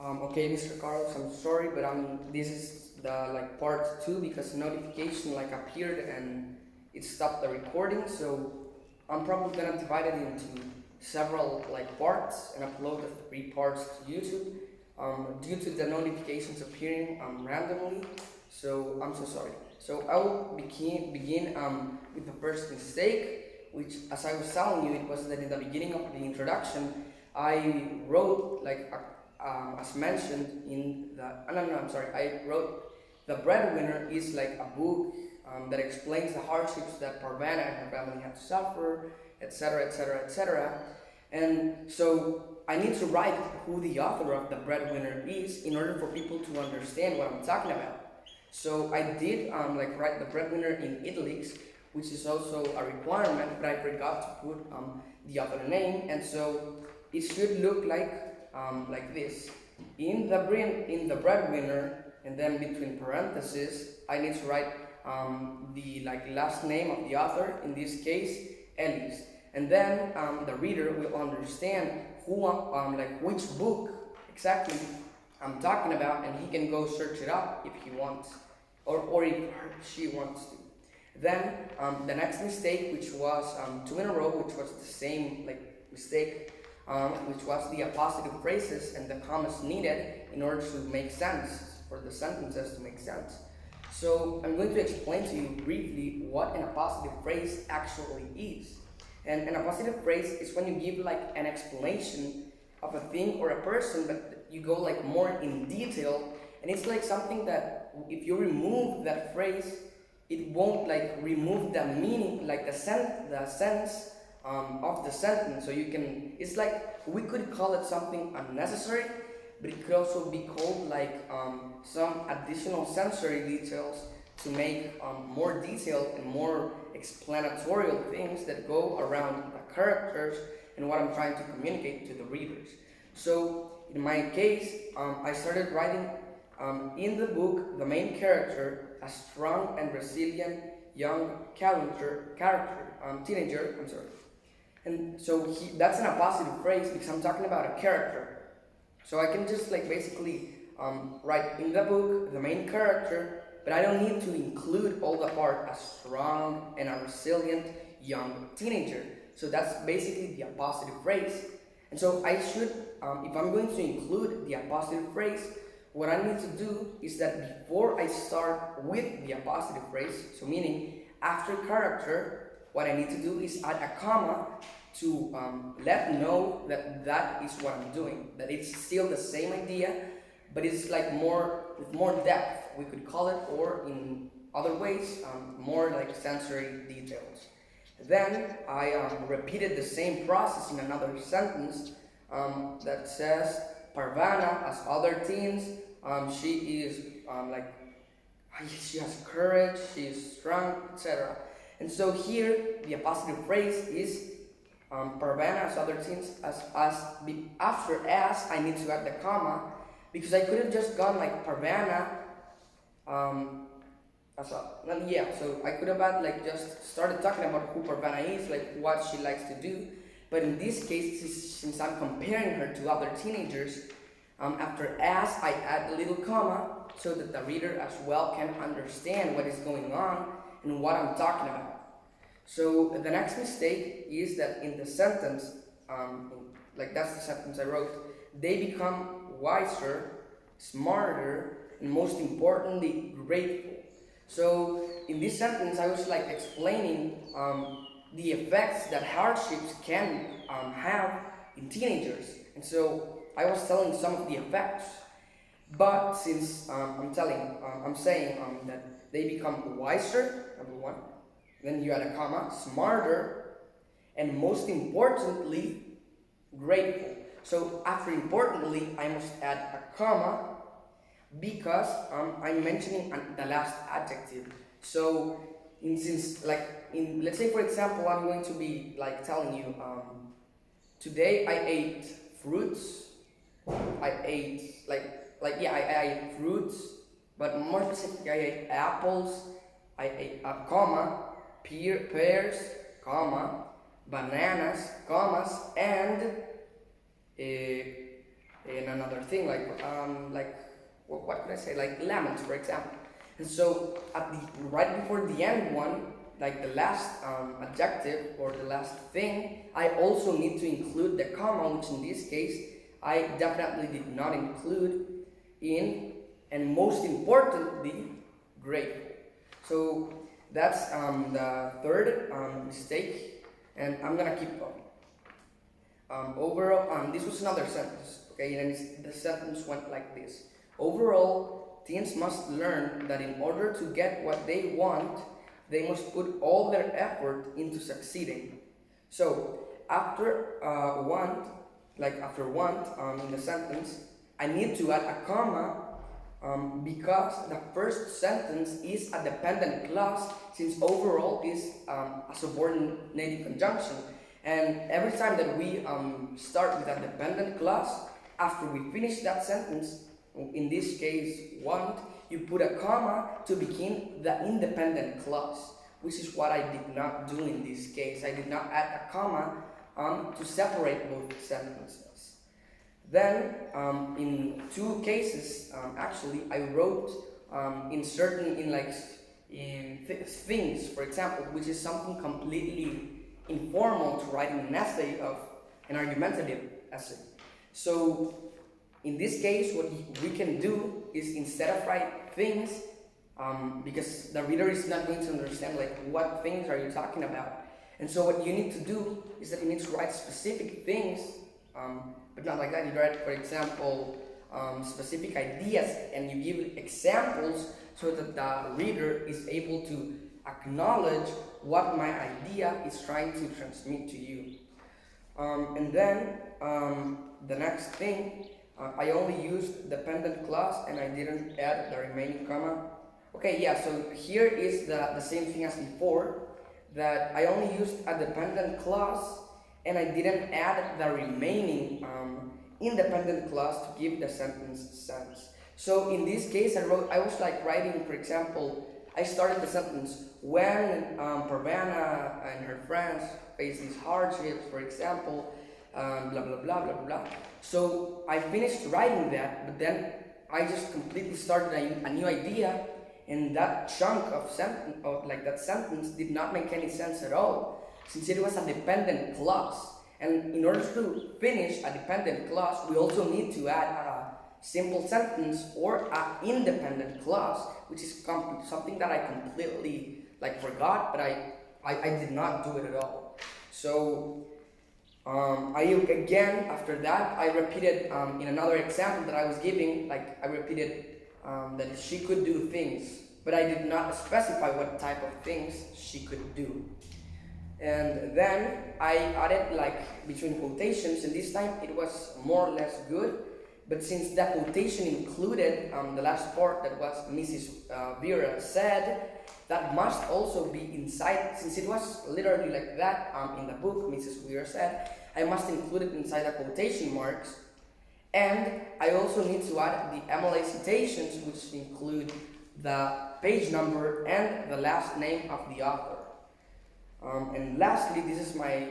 Okay, Mr. Carlos, I'm sorry, but this is the part two because notification appeared and it stopped the recording. So I'm probably gonna divide it into several parts and upload the three parts to YouTube. Due to the notifications appearing randomly, so I'm so sorry. So I will begin with the first mistake, which, as I was telling you, it was that in the beginning of the introduction, I wrote as mentioned in the no, I'm sorry, I wrote The Breadwinner is like a book that explains the hardships that Parvana and her family had to suffer, etc., etc., etc. And so I need to write who the author of The Breadwinner is in order for people to understand what I'm talking about. So I did write The Breadwinner in italics, which is also a requirement, but I forgot to put the author name, and so it should look like this. In the Breadwinner, and then between parentheses, I need to write the last name of the author. In this case, Ellis, and then the reader will understand who which book exactly I'm talking about, and he can go search it up if he wants, or if she wants to. Then the next mistake, which was two in a row, which was the same mistake, which was the appositive phrases and the commas needed in order to make sense, for the sentences to make sense. So I'm going to explain to you briefly what an appositive phrase actually is. And an appositive phrase is when you give an explanation of a thing or a person, but you go more in detail, and it's something that if you remove that phrase, it won't remove the meaning, the sense of the sentence. So you can, it's we could call it something unnecessary, but it could also be called some additional sensory details to make more detailed and more explanatory things that go around the characters and what I'm trying to communicate to the readers. So in my case, I started writing in the book the main character, a strong and resilient young teenager, I'm sorry. And so that's an appositive phrase because I'm talking about a character. So I can just basically write in the book the main character, but I don't need to include all the part, a strong and a resilient young teenager. So that's basically the appositive phrase. And so I should, if I'm going to include the appositive phrase, what I need to do is that before I start with the appositive phrase, so meaning after character, what I need to do is add a comma to let know that that is what I'm doing, that it's still the same idea, but it's with more depth, we could call it, or in other ways, more sensory details. Then I repeated the same process in another sentence that says, Parvana, as other teens, she is she has courage, she is strong, etc. And so here, the appositive phrase is Parvana, as other teens, after as, I need to add the comma, because I could have just gone Parvana, so I could have just started talking about who Parvana is, what she likes to do. But in this case, since I'm comparing her to other teenagers, after as, I add a little comma so that the reader as well can understand what is going on and what I'm talking about. So the next mistake is that in the sentence, that's the sentence I wrote, they become wiser, smarter, and most importantly, grateful. So in this sentence, I was explaining the effects that hardships can have in teenagers. And so I was telling some of the effects, but since I'm saying that they become wiser, number one, then you add a comma, smarter, and most importantly, grateful. So after importantly, I must add a comma because I'm mentioning the last adjective. So let's say for example, I'm going to be telling you, today I ate fruits. I ate I ate fruits, but more specifically, I ate apples. I ate pears, bananas, and in another thing, what could I say, like lemons, for example. And so at the right before the end one, like the last adjective or the last thing, I also need to include the comma, which in this case I definitely did not include in, and most importantly, grateful. So that's the third mistake, and I'm gonna keep going. Overall, this was another sentence, okay, and the sentence went like this. Overall, teens must learn that in order to get what they want, they must put all their effort into succeeding. So, after want in the sentence, I need to add a comma because the first sentence is a dependent clause, since overall is a subordinated conjunction. And every time that we start with a dependent clause, after we finish that sentence, in this case, want, you put a comma to begin the independent clause, which is what I did not do in this case. I did not add a comma to separate both sentences. Then, in two cases, actually, I wrote things, for example, which is something completely informal to writing an essay of an argumentative essay. So, in this case, what we can do is, instead of write things, because the reader is not going to understand like what things are you talking about, and so what you need to do is that you need to write specific things, but not like that. You write, for example, specific ideas, and you give examples so that the reader is able to acknowledge what my idea is trying to transmit to you. And then the next thing, I only used dependent clause and I didn't add the remaining comma. Okay, yeah, so here is the same thing as before, that I only used a dependent clause and I didn't add the remaining independent clause to give the sentence sense. So in this case, I was like writing, for example, I started the sentence, when Parvana and her friends face these hardships, for example, blah, blah, blah, blah, blah. So I finished writing that, but then I just completely started a new idea, and that chunk of that sentence did not make any sense at all, since it was a dependent clause. And in order to finish a dependent clause, we also need to add a simple sentence or an independent clause, which is something that I completely forgot, but I did not do it at all. So after that, I repeated in another example that I was giving, I repeated that she could do things, but I did not specify what type of things she could do. And then I added between quotations, and this time it was more or less good, but since that quotation included the last part that was Mrs. Vera said, that must also be inside, since it was literally like that in the book, Mrs. Vera said, I must include it inside the quotation marks. And I also need to add the MLA citations, which include the page number and the last name of the author. And lastly, this is my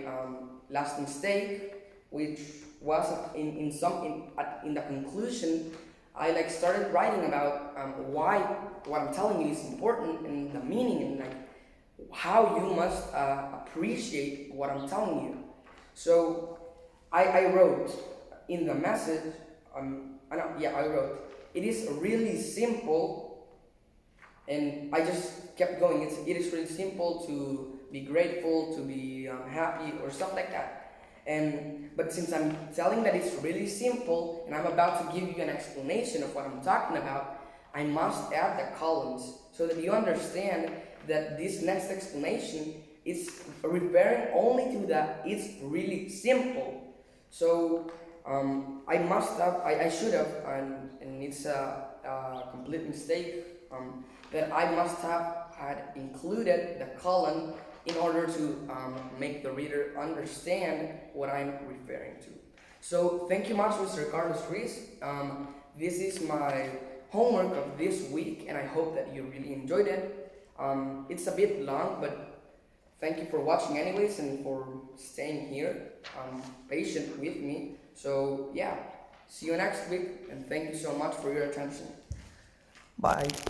last mistake, which was in the conclusion. I started writing about why what I'm telling you is important, and the meaning, and how you must appreciate what I'm telling you. So I wrote in the message. I wrote, it is really simple, and I just kept going. It is really simple to be grateful, to be happy, or stuff like that. But since I'm telling that it's really simple, and I'm about to give you an explanation of what I'm talking about, I must add the columns so that you understand that this next explanation is referring only to that it's really simple. So I should have, and it's a complete mistake, that I must have had included the column in order to make the reader understand what I'm referring to. So thank you much, Mr. Carlos Ruiz. This is my homework of this week, and I hope that you really enjoyed it. It's a bit long, but thank you for watching anyways, and for staying here, patient with me. So yeah, See you next week, and thank you so much for your attention. Bye.